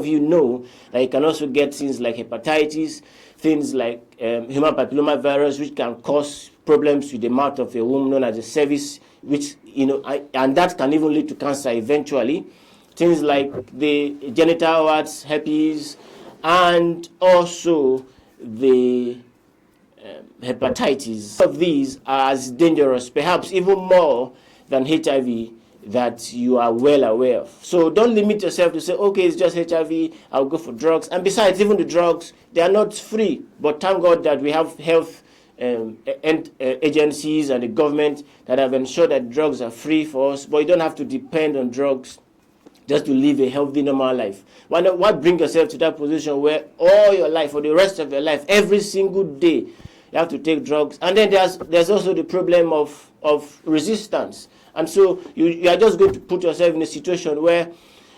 You know that you can also get things like hepatitis, things like human papillomavirus, which can cause problems with the mouth of a womb, known as the cervix, which, and that can even lead to cancer eventually. Things like the genital warts, herpes, and also the hepatitis. Some of these are as dangerous, perhaps even more than HIV, that you are well aware of. So don't limit yourself to say, okay, it's just HIV, I'll go for drugs. And besides, even the drugs, they are not free. But thank God that we have health agencies and the government that have ensured that drugs are free for us. But you don't have to depend on drugs just to live a healthy, normal life. Why bring yourself to that position where all your life, for the rest of your life, every single day, you have to take drugs? And then there's also the problem of resistance. And so you are just going to put yourself in a situation where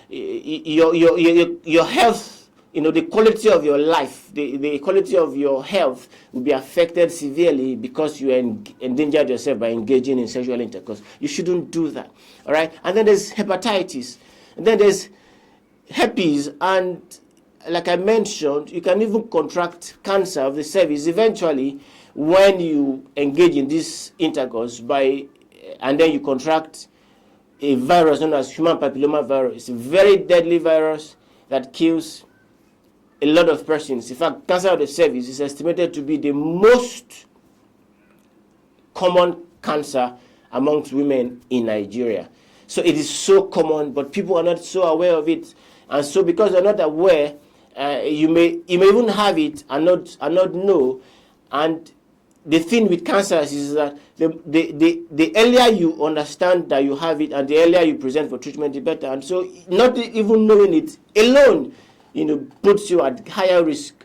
your health, the quality of your life, the quality of your health will be affected severely because you endangered yourself by engaging in sexual intercourse. You shouldn't do that. All right? And then there's hepatitis. And then there's herpes. And like I mentioned, you can even contract cancer of the cervix eventually when you engage in this intercourse and then you contract a virus known as human papillomavirus. It's a very deadly virus that kills a lot of persons. In fact, cancer of the cervix is estimated to be the most common cancer amongst women in Nigeria. So it is so common, but people are not so aware of it. And so because they're not aware, you may even have it and not know. And the thing with cancers is that the earlier you understand that you have it and the earlier you present for treatment, the better. And so not even knowing it alone, puts you at higher risk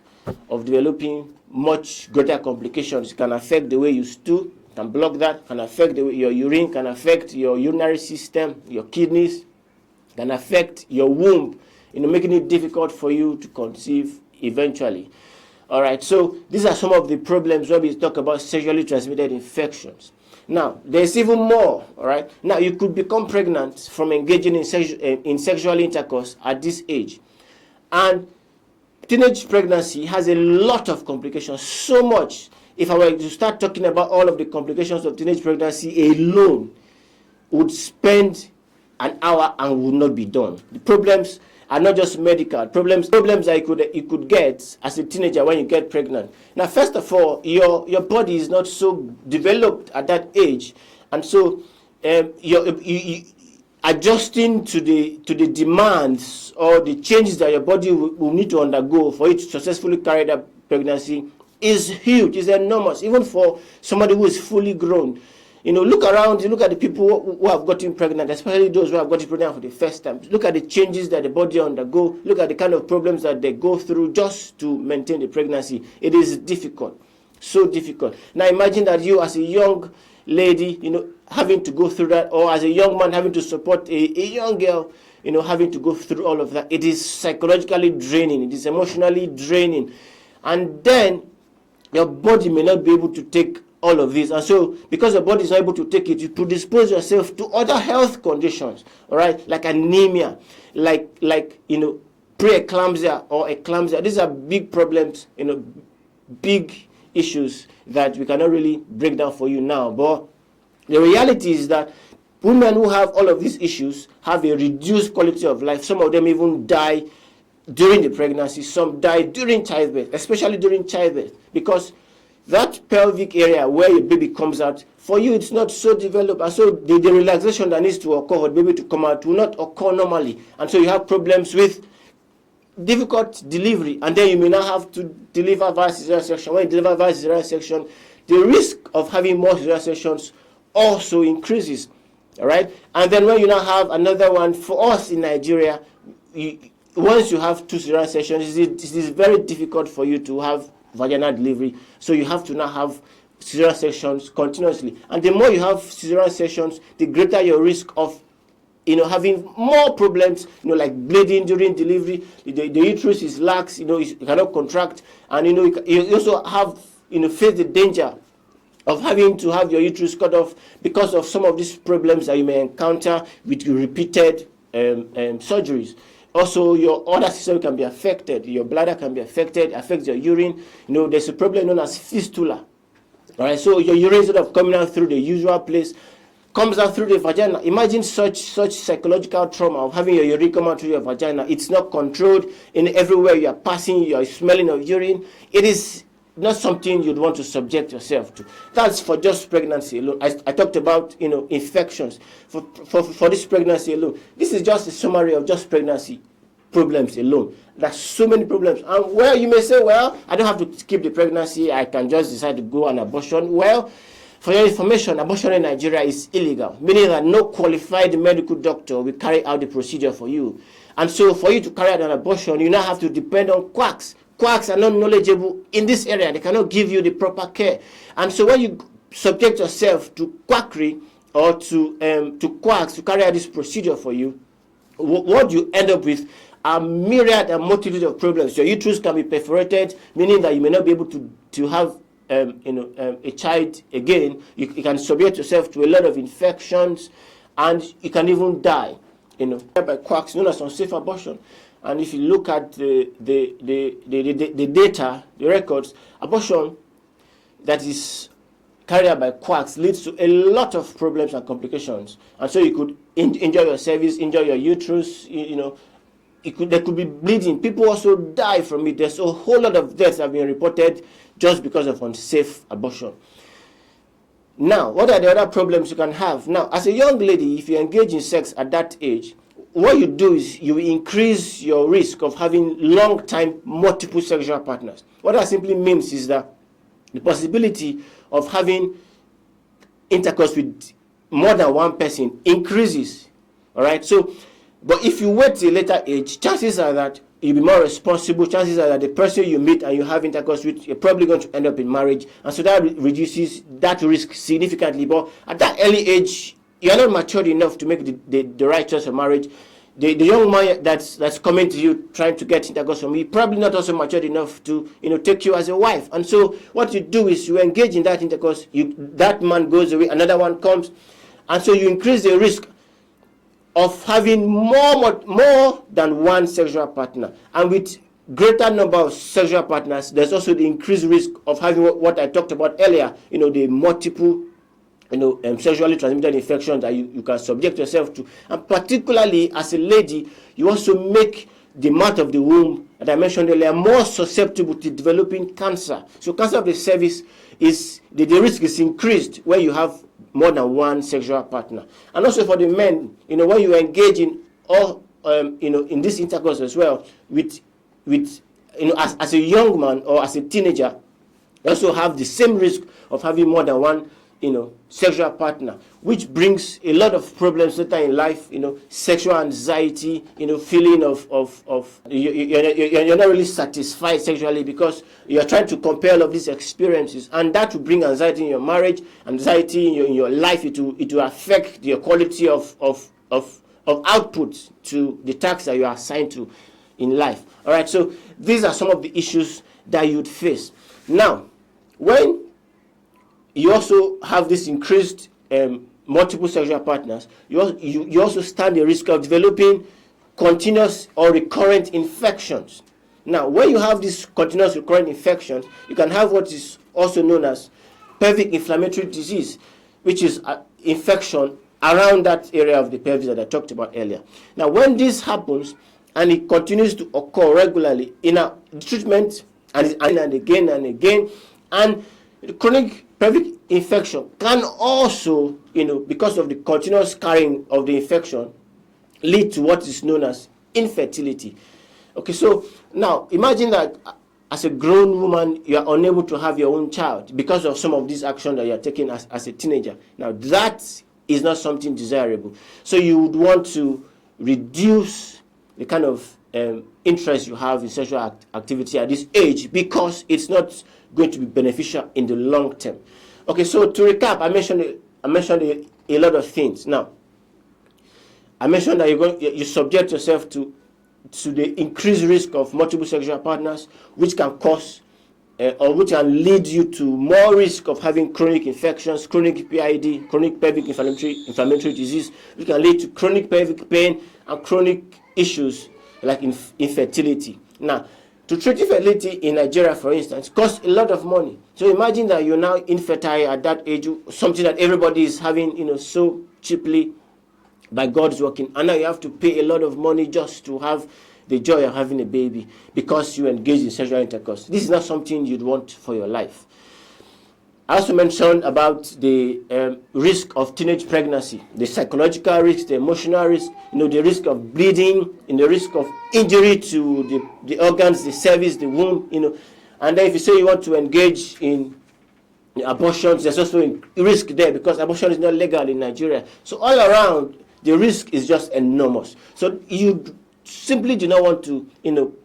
of developing much greater complications. It can affect the way you stool, can block that, can affect your urine, can affect your urinary system, your kidneys, can affect your womb, making it difficult for you to conceive eventually. All right, so these are some of the problems when we talk about sexually transmitted infections. Now, there's even more, all right? Now, you could become pregnant from engaging in sexual intercourse at this age. And teenage pregnancy has a lot of complications, so much. If I were to start talking about all of the complications of teenage pregnancy alone, would spend an hour and would not be done. The problems are not just medical problems that you could get as a teenager when you get pregnant. Now, first of all, your body is not so developed at that age, and so you adjusting to the demands or the changes that your body will need to undergo for it to successfully carry that pregnancy is huge, is enormous, even for somebody who is fully grown. Look around, you look at the people who have gotten pregnant, especially those who have gotten pregnant for the first time. Look at the changes that the body undergo. Look at the kind of problems that they go through just to maintain the pregnancy. It is difficult, so difficult. Now imagine that you as a young lady, having to go through that, or as a young man having to support a young girl, having to go through all of that. It is psychologically draining. It is emotionally draining. And then your body may not be able to take all of this. And so, because your body is not able to take it, you predispose yourself to other health conditions, all right, like anemia, like preeclampsia or eclampsia. These are big problems, big issues that we cannot really break down for you now. But the reality is that women who have all of these issues have a reduced quality of life. Some of them even die during the pregnancy. Some die during childbirth, especially during childbirth, because that pelvic area where your baby comes out, for you it's not so developed, and so the relaxation that needs to occur for the baby to come out will not occur normally, and so you have problems with difficult delivery, and then you may not have to deliver via cesarean section. When you deliver via cesarean section, the risk of having more cesarean sections also increases, all right? And then when you now have another one, for us in Nigeria, once you have 2 cesarean sections, it is very difficult for you to have vaginal delivery, so you have to now have cesarean sections continuously. And the more you have cesarean sections, the greater your risk of having more problems, like bleeding during delivery. The uterus is lax, you cannot contract, and you also have face the danger of having to have your uterus cut off because of some of these problems that you may encounter with repeated surgeries. Also, your other system can be affected. Your bladder can be affected, affects your urine. There's a problem known as fistula. All right, so your urine, instead of coming out through the usual place, comes out through the vagina. Imagine such psychological trauma of having your urine come out through your vagina. It's not controlled. In everywhere you are passing, you are smelling of urine. It is not something you'd want to subject yourself to. That's for just pregnancy alone. I talked about infections for this pregnancy alone. This is just a summary of just pregnancy problems alone. There's so many problems. And you may say, well, I don't have to keep the pregnancy. I can just decide to go on abortion. Well, for your information, abortion in Nigeria is illegal, meaning that no qualified medical doctor will carry out the procedure for you. And so for you to carry out an abortion, you now have to depend on quacks. Quacks are not knowledgeable in this area. They cannot give you the proper care. And so when you subject yourself to quackery or to quacks to carry out this procedure for you, what you end up with are myriad and multitude of problems. Your uterus can be perforated, meaning that you may not be able to have a child again. You can subject yourself to a lot of infections, and you can even die. By quacks known as unsafe abortion. And if you look at the data, the records, abortion that is carried out by quacks leads to a lot of problems and complications. And so you could injure your cervix, injure your uterus, there could be bleeding. People also die from it. There's a whole lot of deaths have been reported just because of unsafe abortion. Now, what are the other problems you can have? Now, as a young lady, if you engage in sex at that age, what you do is you increase your risk of having long-time multiple sexual partners. What that simply means is that the possibility of having intercourse with more than one person increases. All right? So, but if you wait till a later age, chances are that you'll be more responsible. Chances are that the person you meet and you have intercourse with, you're probably going to end up in marriage. And so that reduces that risk significantly. But at that early age, you're not matured enough to make the right choice of marriage. The young man that's coming to you trying to get intercourse from you, probably not also matured enough to take you as a wife. And so what you do is you engage in that intercourse. That man goes away, another one comes, and so you increase the risk of having more than one sexual partner. And with greater number of sexual partners, there's also the increased risk of having what I talked about earlier, the multiple sexually transmitted infections that you can subject yourself to. And particularly as a lady, you also make the mouth of the womb, that I mentioned earlier, more susceptible to developing cancer. So cancer of the cervix is, the risk is increased when you have more than one sexual partner. And also for the men, when you engage in in this intercourse as well, with as a young man or as a teenager, you also have the same risk of having more than one sexual partner, which brings a lot of problems later in life, sexual anxiety, feeling of you're not really satisfied sexually because you're trying to compare all of these experiences, and that will bring anxiety in your marriage, anxiety in your life. It will affect your quality of output to the tasks that you are assigned to in life. All right, so these are some of the issues that you'd face. Now, when you also have this increased multiple sexual partners, you also stand the risk of developing continuous or recurrent infections. Now, when you have these continuous recurrent infections, you can have what is also known as pelvic inflammatory disease, which is an infection around that area of the pelvis that I talked about earlier. Now, when this happens and it continues to occur regularly in a treatment and again, and chronic pelvic infection can also, because of the continuous carrying of the infection, lead to what is known as infertility. Okay, so now imagine that as a grown woman, you are unable to have your own child because of some of these actions that you are taking as a teenager. Now, that is not something desirable. So you would want to reduce the kind of interest you have in sexual activity at this age, because it's not going to be beneficial in the long term. Okay, so to recap, I mentioned a lot of things. Now, I mentioned that you subject yourself to the increased risk of multiple sexual partners, which can cause or which can lead you to more risk of having chronic infections, chronic PID, chronic pelvic inflammatory disease, which can lead to chronic pelvic pain and chronic issues like infertility. Now, to treat infertility in Nigeria, for instance, costs a lot of money. So imagine that you're now infertile at that age, something that everybody is having, so cheaply by God's working, and now you have to pay a lot of money just to have the joy of having a baby because you engage in sexual intercourse. This is not something you'd want for your life. I also mentioned about the risk of teenage pregnancy, the psychological risk, the emotional risk, the risk of bleeding, the risk of injury to the organs, the cervix, the womb, And then if you say you want to engage in abortions, there's also a risk there because abortion is not legal in Nigeria. So all around, the risk is just enormous. So you simply do not want to,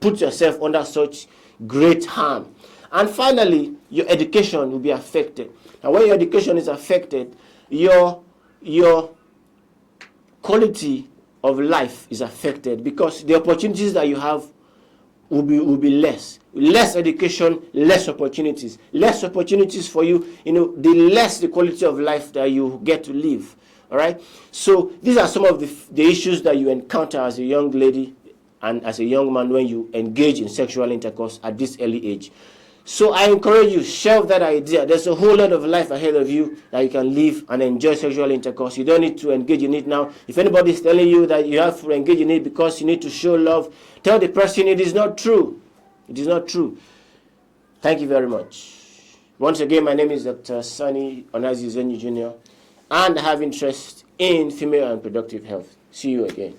put yourself under such great harm. And finally, your education will be affected. And when your education is affected, your quality of life is affected because the opportunities that you have will be less. Less education, less opportunities. Less opportunities for you, the less the quality of life that you get to live. All right? So these are some of the issues that you encounter as a young lady and as a young man when you engage in sexual intercourse at this early age. So I encourage you, shelve that idea. There's a whole lot of life ahead of you that you can live and enjoy sexual intercourse. You don't need to engage in it now. If anybody is telling you that you have to engage in it because you need to show love, tell the person it is not true. It is not true. Thank you very much. Once again, my name is Dr. Sani Onazi Zenyu Jr. and I have interest in female and reproductive health. See you again.